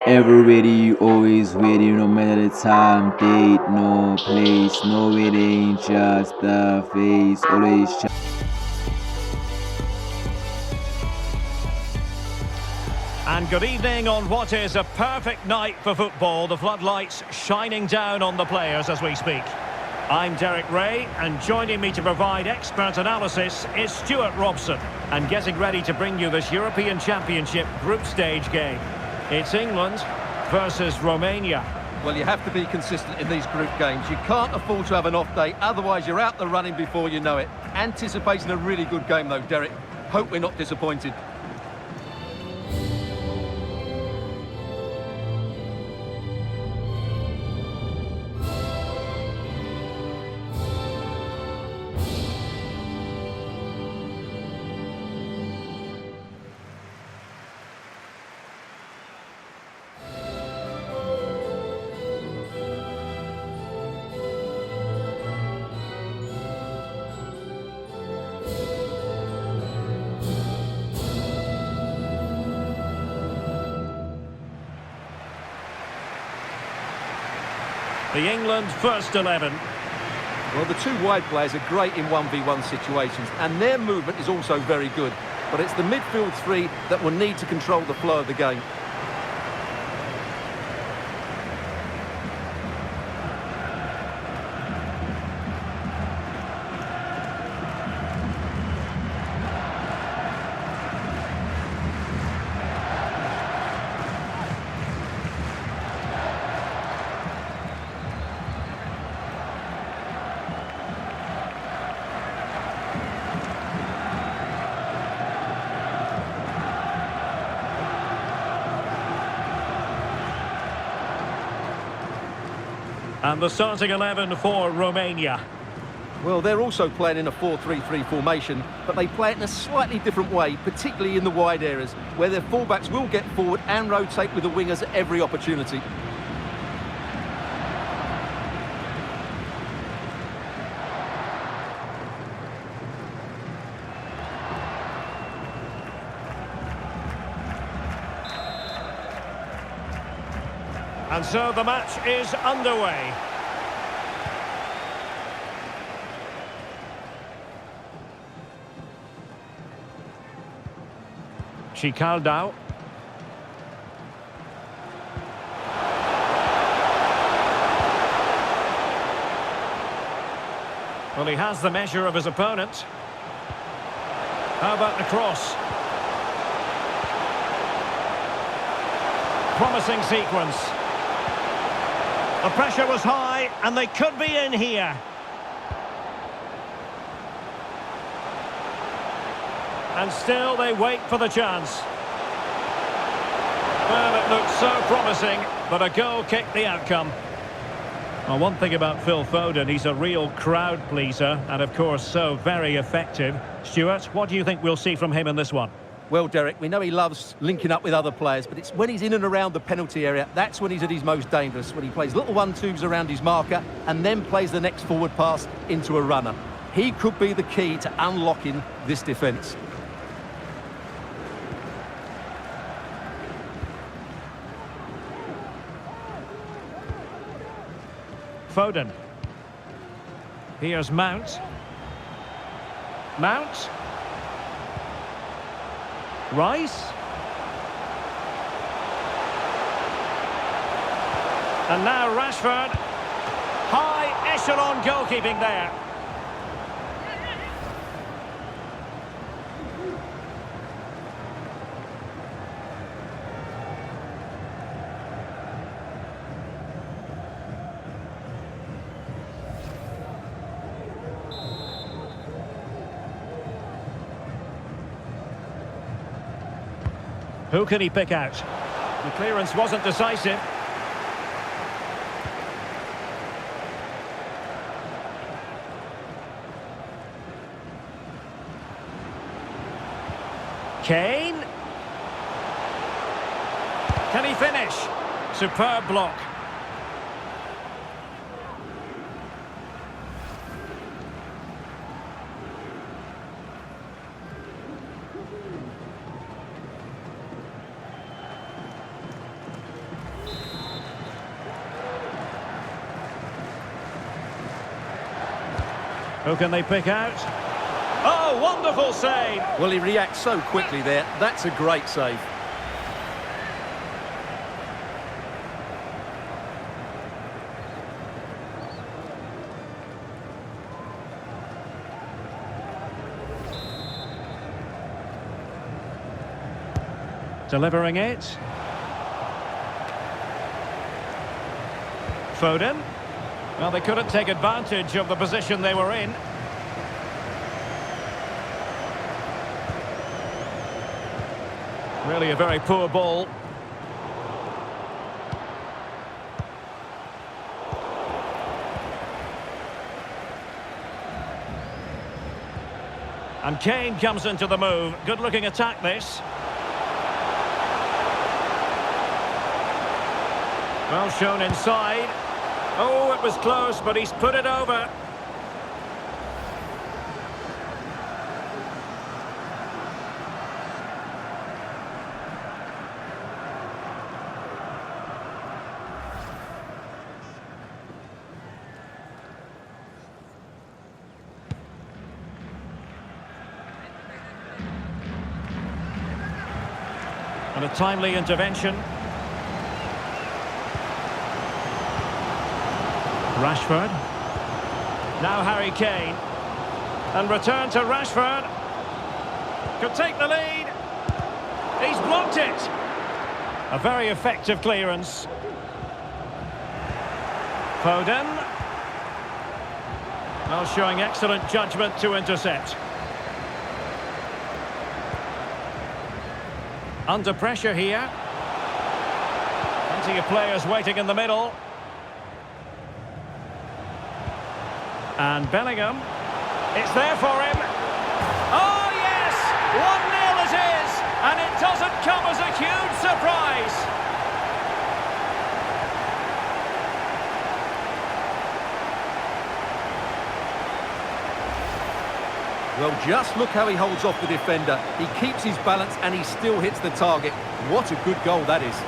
Eveready, always ready, no matter the time, date, no place, no it ain't just the face, always. And good evening on what is a perfect night for football. The floodlights shining down on the players as we speak. I'm Derek Ray, and joining me to provide expert analysis is Stuart Robson. And getting ready to bring you this European Championship group stage game. It's England versus Romania. Well, you have to be consistent in these group games. You can't afford to have an off day, otherwise you're out the running before you know it. Anticipating a really good game though, Derek. Hope we're not disappointed. The England first 11. Well, the two wide players are great in 1v1 situations, and their movement is also very good. But it's the midfield three that will need to control the flow of the game. And the starting 11 for Romania. Well, they're also playing in a 4-3-3 formation, but they play it in a slightly different way, particularly in the wide areas, where their fullbacks will get forward and rotate with the wingers at every opportunity. And so the match is underway. Chicaldao. Well, he has the measure of his opponent. How about the cross? Promising sequence. The pressure was high, and they could be in here. And still they wait for the chance. Well, it looked so promising, but a goal kicked the outcome. Well, one thing about Phil Foden, he's a real crowd pleaser, and of course so very effective. Stuart, what do you think we'll see from him in this one? Well, Derek, we know he loves linking up with other players, but it's when he's in and around the penalty area, that's when he's at his most dangerous, when he plays little 1-2s around his marker and then plays the next forward pass into a runner. He could be the key to unlocking this defence. Foden. Here's Mount. Mount. Rice. And now Rashford. High echelon goalkeeping there. Who can he pick out? The clearance wasn't decisive. Kane. Can he finish? Superb block. Who can they pick out? Oh, wonderful save! Well, he reacts so quickly there. That's a great save. Delivering it. Foden. Well, they couldn't take advantage of the position they were in. Really a very poor ball. And Kane comes into the move. Good-looking attack, this. Well shown inside. Oh, it was close, but he's put it over. And a timely intervention. Rashford. Now Harry Kane. And return to Rashford. Could take the lead. He's blocked it. A very effective clearance. Foden. Well, showing excellent judgment to intercept. Under pressure here. Plenty of players waiting in the middle. And Bellingham, it's there for him. Oh yes, 1-0 it is, and it doesn't come as a huge surprise. Well, just look how he holds off the defender. He keeps his balance and he still hits the target. What a good goal that is.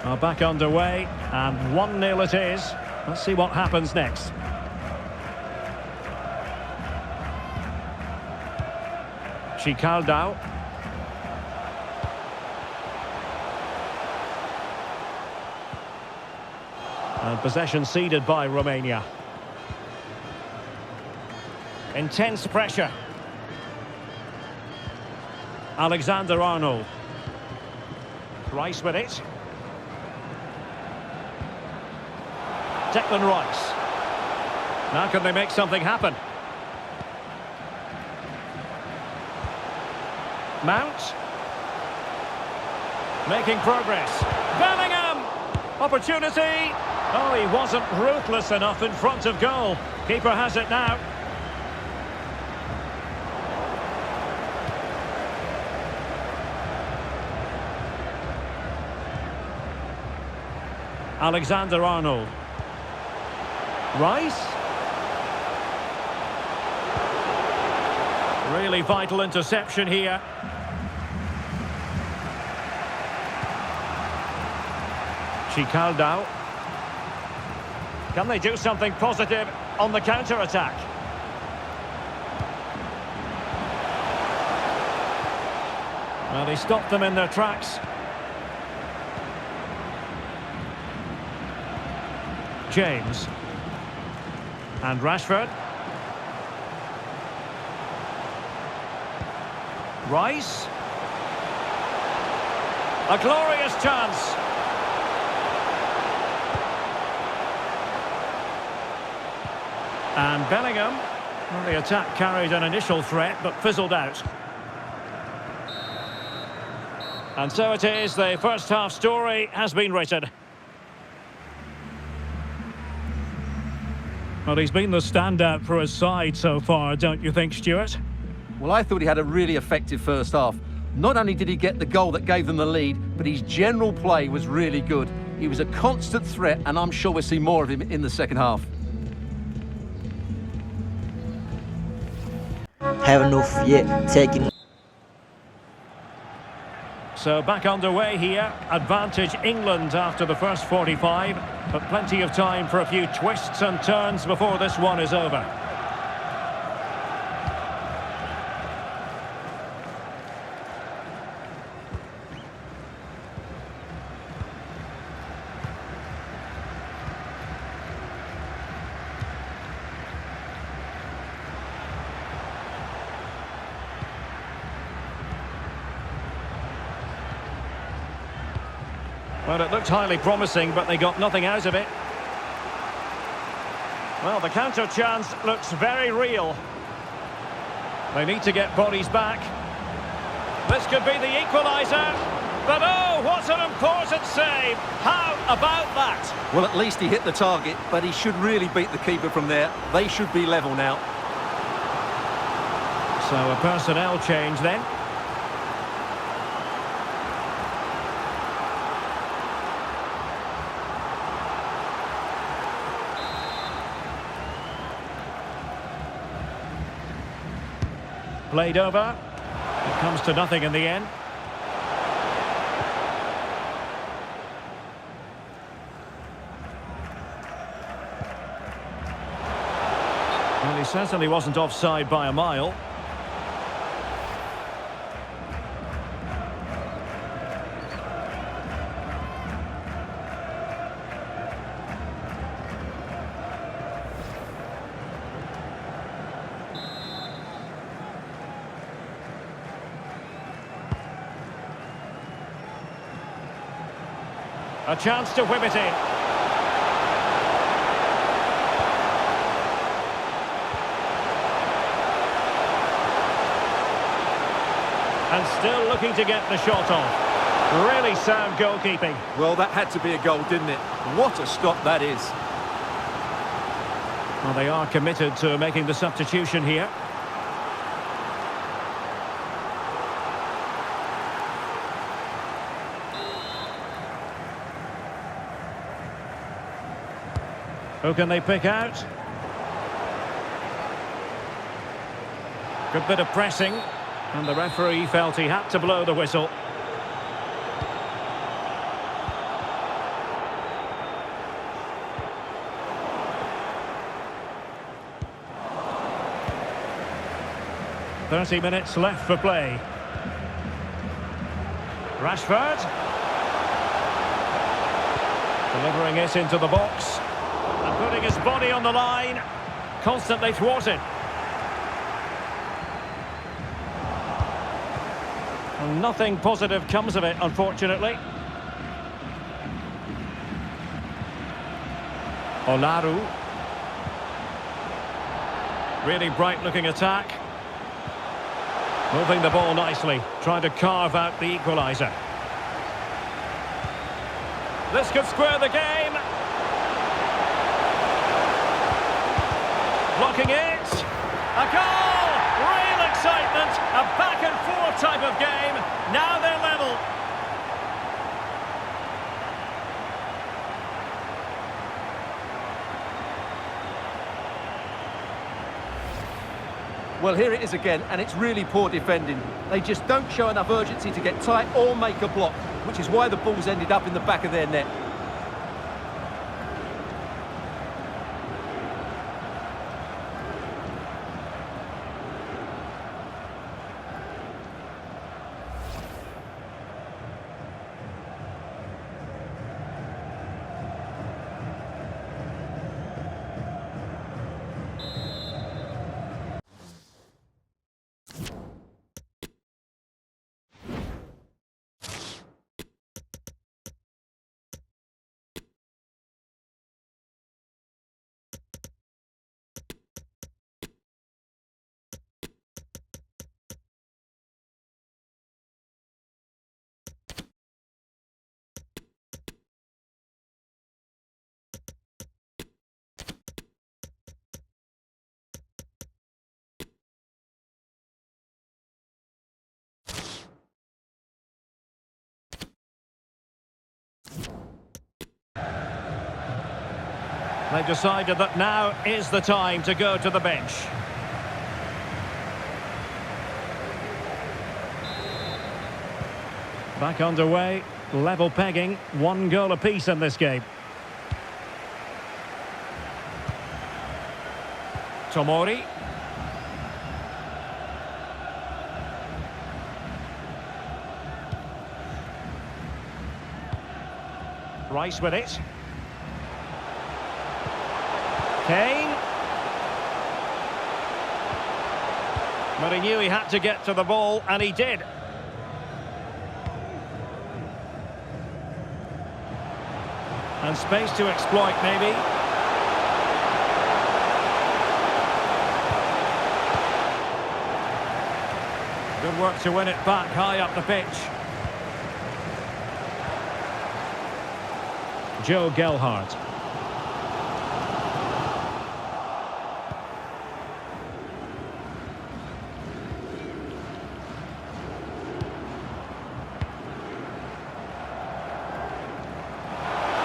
Well, back underway, and 1-0 it is. Let's see what happens next. Chicaldao. And possession ceded by Romania. Intense pressure. Alexander-Arnold. Rice with it. Declan Rice. Now can they make something happen? Mount. Making progress. Bellingham! Opportunity! Oh, he wasn't ruthless enough in front of goal. Keeper has it now. Alexander-Arnold. Rice. Really vital interception here. Chicaldao. Can they do something positive on the counter-attack? Well, he stopped them in their tracks. James. And Rashford. Rice. A glorious chance. And Bellingham. Well, the attack carried an initial threat, but fizzled out. And so it is, the first half story has been written. Well, he's been the standout for his side so far, don't you think, Stuart? Well, I thought he had a really effective first half. Not only did he get the goal that gave them the lead, but his general play was really good. He was a constant threat, and I'm sure we'll see more of him in the second half. Have enough yet taking. So back underway here. Advantage England after the first 45, but plenty of time for a few twists and turns before this one is over. Well, it looked highly promising, but they got nothing out of it. Well, the counter chance looks very real. They need to get bodies back. This could be the equaliser. But oh, what an important save! How about that? Well, at least he hit the target, but he should really beat the keeper from there. They should be level now. So a personnel change then. Played over. It comes to nothing in the end. Well, he certainly wasn't offside by a mile. A chance to whip it in. And still looking to get the shot off. Really sound goalkeeping. Well, that had to be a goal, didn't it? What a stop that is. Well, they are committed to making the substitution here. Who can they pick out? Good bit of pressing, and the referee felt he had to blow the whistle. "30 minutes left for play. Rashford. Delivering it into the box. And putting his body on the line. Constantly thwarted. And nothing positive comes of it, unfortunately. Olaru. Really bright-looking attack. Moving the ball nicely, trying to carve out the equaliser. This could square the game. Blocking it. A goal! Real excitement. A back-and-forth type of game. Now they're level. Well, here it is again, and it's really poor defending. They just don't show enough urgency to get tight or make a block, which is why the ball's ended up in the back of their net. They've decided that now is the time to go to the bench. Back underway, level pegging, 1 goal apiece in this game. Tomori. Rice with it. Kane. But he knew he had to get to the ball, and he did. And space to exploit, maybe. Good work to win it back high up the pitch. Joe Gelhardt.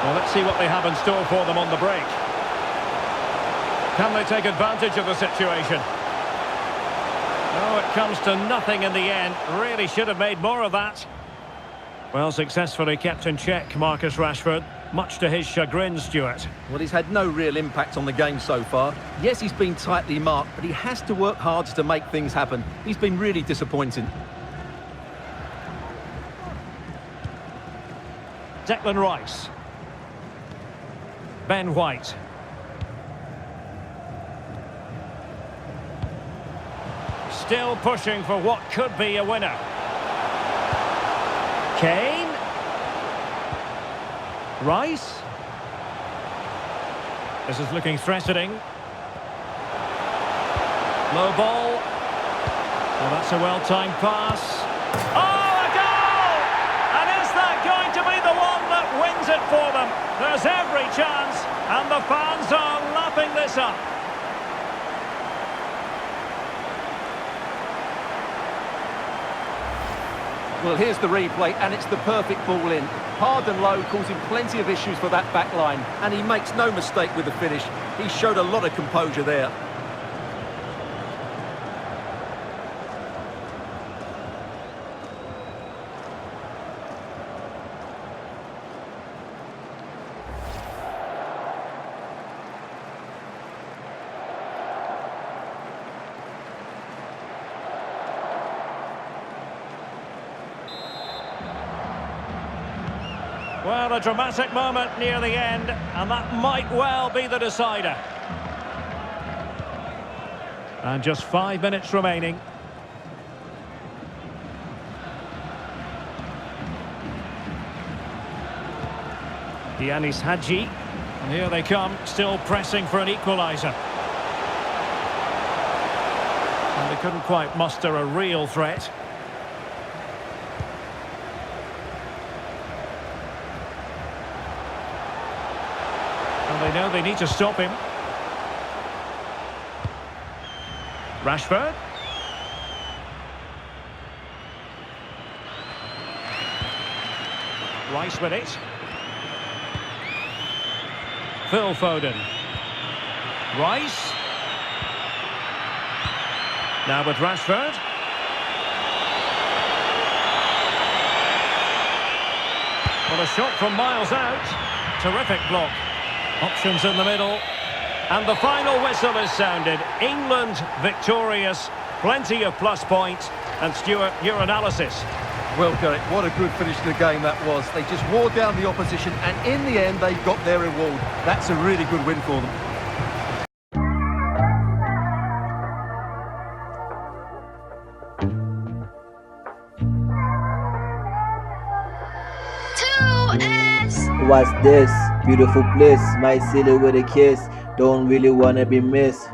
Well, let's see what they have in store for them on the break. Can they take advantage of the situation? No, it comes to nothing in the end. Really should have made more of that. Well, successfully kept in check, Marcus Rashford. Much to his chagrin, Stuart. Well, he's had no real impact on the game so far. Yes, he's been tightly marked, but he has to work hard to make things happen. He's been really disappointing. Declan Rice. Ben White. Still pushing for what could be a winner. Kane. Rice. This is looking threatening. Low ball. Well, that's a well-timed pass. Oh, a goal! And is that going to be the one that wins it for them? There's every chance, and the fans are lapping this up. Well, here's the replay, and it's the perfect ball in. Hard and low, causing plenty of issues for that back line. And he makes no mistake with the finish. He showed a lot of composure there. Well, a dramatic moment near the end, and that might well be the decider. And just 5 minutes remaining. Yanis Hadji. And here they come, still pressing for an equaliser. And they couldn't quite muster a real threat. They know they need to stop him. Rashford. Rice with it. Phil Foden. Rice. Now with Rashford. Well, a shot from miles out. Terrific block. Options in the middle, and the final whistle is sounded. England victorious, plenty of plus points. And Stuart, your analysis. Well, Derek, what a good finish to the game that was. They just wore down the opposition, and in the end, they got their reward. That's a really good win for them. What's this? Beautiful bliss, my city with a kiss. Don't really wanna be missed.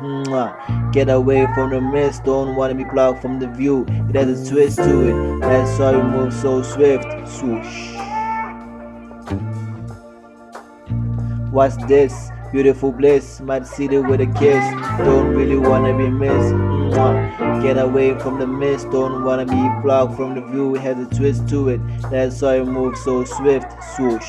Get away from the mist. Don't wanna be blocked from the view. It has a twist to it. That's why we move so swift. Swoosh. What's this? Beautiful bliss, my city with a kiss. Don't really wanna be missed. Get away from the mist, don't wanna be blocked from the view. It has a twist to it, that's why it moves so swift. Swoosh.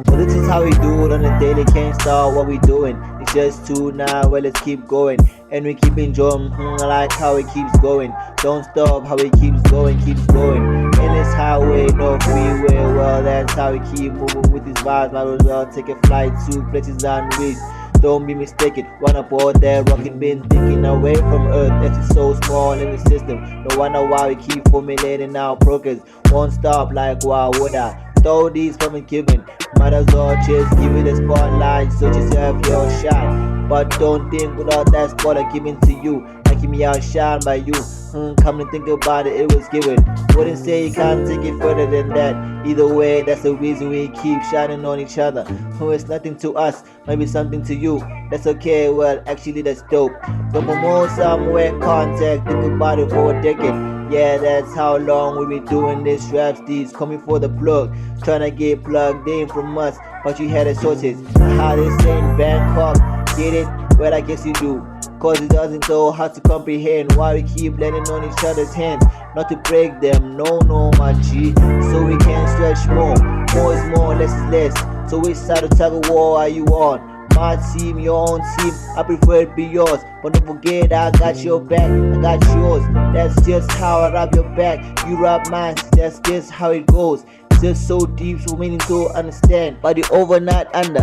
So this is how we do it on a daily, can't stop what we doing. It's just 2 now, well let's keep going. And we keep enjoying, I like how it keeps going. Don't stop, how it keeps going, keeps going. In this highway, no freeway, well that's how we keep moving with these vibes. Might as well take a flight to places unreached. Don't be mistaken, one up all that rockin' been thinking away from Earth. That is so small in the system. No wonder why we keep formulating our progress. Won't stop like why would I? With all these from given, might as well just give it a spotlight. So just have your shot. But don't think without that spotlight given to you, I keep me outshine by you. Come to think about it, it was given. Wouldn't say you can't take it further than that. Either way, that's the reason we keep shining on each other. It's nothing to us, maybe something to you. That's okay, well, actually that's dope. Don't promote somewhere contact, think about it for a decade. Yeah, that's how long we been doing this. Raps these coming for the plug, trying to get plugged in from us, but you had a sources. How they say in Bangkok, get it? Well, I guess you do. Cause it doesn't so hard to comprehend why we keep letting on each other's hands. Not to break them, no, my G. So we can stretch more. More is more, less is less. So which side of tug of war are you on? My team, your own team, I prefer it be yours. But don't forget, I got your back, I got yours. That's just how I rap your back, you rap mine, that's just how it goes. It's just so deep, so meaning to understand. But the overnight under